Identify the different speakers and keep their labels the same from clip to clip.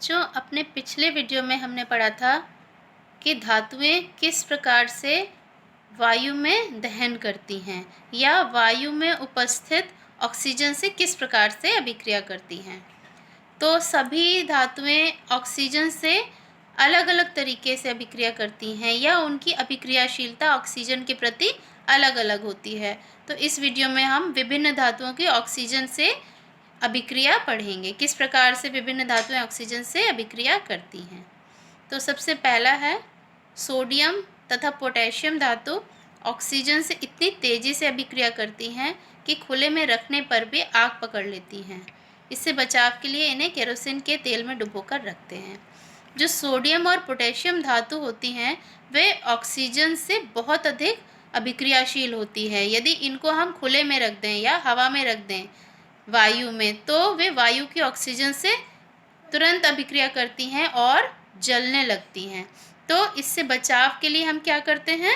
Speaker 1: बच्चों, अपने पिछले वीडियो में हमने पढ़ा था कि धातुएं किस प्रकार से वायु में दहन करती हैं या वायु में उपस्थित ऑक्सीजन से किस प्रकार से अभिक्रिया करती हैं। तो सभी धातुएं ऑक्सीजन से अलग अलग तरीके से अभिक्रिया करती हैं या उनकी अभिक्रियाशीलता ऑक्सीजन के प्रति अलग अलग होती है। तो इस वीडियो में हम विभिन्न धातुओं की ऑक्सीजन से अभिक्रिया पढ़ेंगे, किस प्रकार से विभिन्न धातुएं ऑक्सीजन से अभिक्रिया करती हैं। तो सबसे पहला है सोडियम तथा पोटेशियम धातु ऑक्सीजन से इतनी तेज़ी से अभिक्रिया करती हैं कि खुले में रखने पर भी आग पकड़ लेती हैं। इससे बचाव के लिए इन्हें केरोसिन के तेल में डुबोकर रखते हैं। जो सोडियम और पोटेशियम धातु होती हैं वे ऑक्सीजन से बहुत अधिक अभिक्रियाशील होती है। यदि इनको हम खुले में रख दें या हवा में रख दें वायु में, तो वे वायु की ऑक्सीजन से तुरंत अभिक्रिया करती हैं और जलने लगती हैं। तो इससे बचाव के लिए हम क्या करते हैं,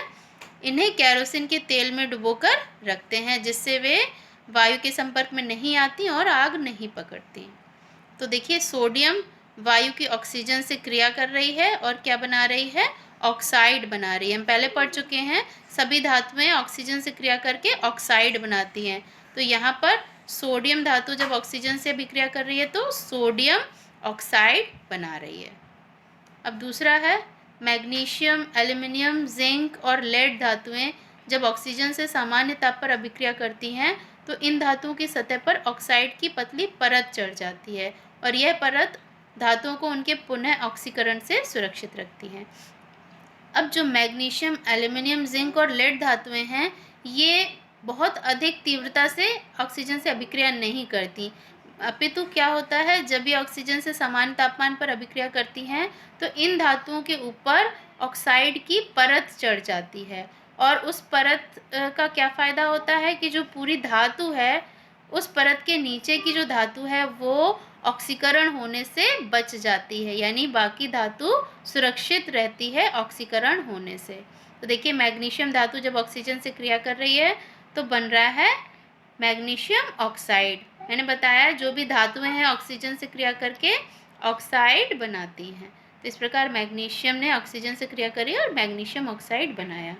Speaker 1: इन्हें केरोसिन के तेल में डुबोकर रखते हैं, जिससे वे वायु के संपर्क में नहीं आती और आग नहीं पकड़ती। तो देखिए, सोडियम वायु की ऑक्सीजन से क्रिया कर रही है और क्या बना रही है, ऑक्साइड बना रही है। हम पहले पढ़ चुके हैं सभी धातुएं ऑक्सीजन से क्रिया करके ऑक्साइड बनाती हैं। तो यहाँ पर सोडियम धातु जब ऑक्सीजन से अभिक्रिया कर रही है तो सोडियम ऑक्साइड बना रही है। अब दूसरा है मैग्नीशियम, एल्युमिनियम, जिंक और लेड धातुएं जब ऑक्सीजन से सामान्य ताप पर अभिक्रिया करती हैं तो इन धातुओं की सतह पर ऑक्साइड की पतली परत चढ़ जाती है और यह परत धातुओं को उनके पुनः ऑक्सीकरण से सुरक्षित रखती है। अब जो मैग्नीशियम, एल्युमिनियम, जिंक और लेड धातुएं हैं ये बहुत अधिक तीव्रता से ऑक्सीजन से अभिक्रिया नहीं करती, अपितु क्या होता है, जब ये ऑक्सीजन से समान तापमान पर अभिक्रिया करती हैं तो इन धातुओं के ऊपर ऑक्साइड की परत चढ़ जाती है और उस परत का क्या फ़ायदा होता है कि जो पूरी धातु है उस परत के नीचे की जो धातु है वो ऑक्सीकरण होने से बच जाती है, यानी बाकी धातु सुरक्षित रहती है ऑक्सीकरण होने से। तो देखिए, मैग्नीशियम धातु जब ऑक्सीजन से क्रिया कर रही है तो बन रहा है मैग्नीशियम ऑक्साइड। मैंने बताया जो भी धातुएं हैं ऑक्सीजन से क्रिया करके ऑक्साइड बनाती हैं। तो इस प्रकार मैग्नीशियम ने ऑक्सीजन से क्रिया करी और मैग्नीशियम ऑक्साइड बनाया।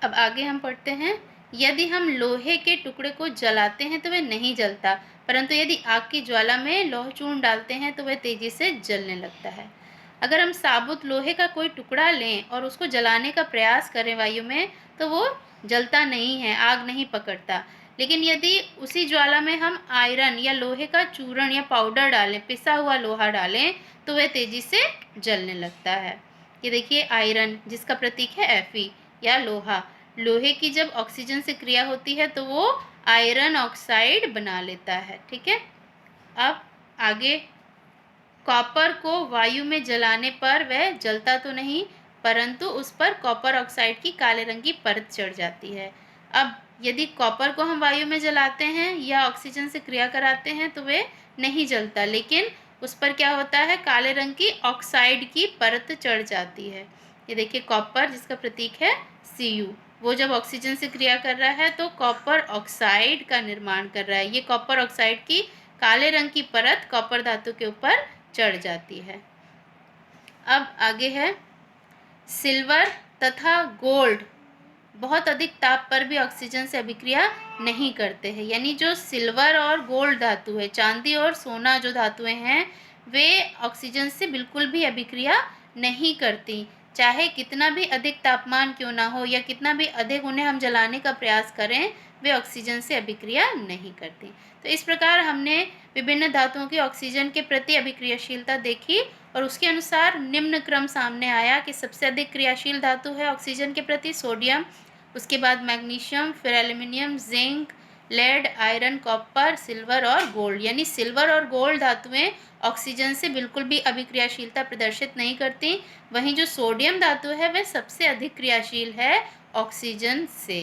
Speaker 1: अब आगे हम पढ़ते हैं, यदि हम लोहे के टुकड़े को जलाते हैं तो वह नहीं जलता, परंतु यदि आग की ज्वाला में लौह चूर्ण डालते हैं तो वह तेजी से जलने लगता है। अगर हम साबुत लोहे का कोई टुकड़ा लें और उसको जलाने का प्रयास करें वायु में तो वो जलता नहीं है, आग नहीं पकड़ता। लेकिन यदि उसी ज्वाला में हम आयरन या लोहे का चूर्ण या पाउडर डालें, पिसा हुआ लोहा डालें, तो वह तेजी से जलने लगता है। ये देखिए, आयरन जिसका प्रतीक है Fe या लोहा, लोहे की जब ऑक्सीजन से क्रिया होती है तो वो आयरन ऑक्साइड बना लेता है। ठीक है। अब आगे, कॉपर को वायु में जलाने पर वह जलता तो नहीं, परंतु उस पर कॉपर ऑक्साइड की काले रंग की परत चढ़ जाती है। अब यदि कॉपर को हम वायु में जलाते हैं या ऑक्सीजन से क्रिया कराते हैं तो वे नहीं जलता, लेकिन उस पर क्या होता है, काले रंग की ऑक्साइड की परत चढ़ जाती है। ये देखिए, कॉपर जिसका प्रतीक है Cu, वो जब ऑक्सीजन से क्रिया कर रहा है तो कॉपर ऑक्साइड का निर्माण कर रहा है। ये कॉपर ऑक्साइड की काले रंग की परत कॉपर धातु के ऊपर चढ़ जाती है। अब आगे है, सिल्वर तथा गोल्ड बहुत अधिक ताप पर भी ऑक्सीजन से अभिक्रिया नहीं करते हैं, यानी जो सिल्वर और गोल्ड धातु है, चांदी और सोना जो धातुएं हैं वे ऑक्सीजन से बिल्कुल भी अभिक्रिया नहीं करती, चाहे कितना भी अधिक तापमान क्यों ना हो या कितना भी अधिक उन्हें हम जलाने का प्रयास करें, वे ऑक्सीजन से अभिक्रिया नहीं करती। तो इस प्रकार हमने विभिन्न धातुओं की ऑक्सीजन के प्रति अभिक्रियाशीलता देखी और उसके अनुसार निम्न क्रम सामने आया कि सबसे अधिक क्रियाशील धातु है ऑक्सीजन के प्रति सोडियम, उसके बाद मैग्नीशियम, फिर aluminium, zinc, lead, iron, copper, silver और गोल्ड। यानी सिल्वर और गोल्ड धातुएं ऑक्सीजन से बिल्कुल भी अभिक्रियाशीलता प्रदर्शित नहीं करती, वहीं जो सोडियम धातु है वह सबसे अधिक क्रियाशील है ऑक्सीजन से।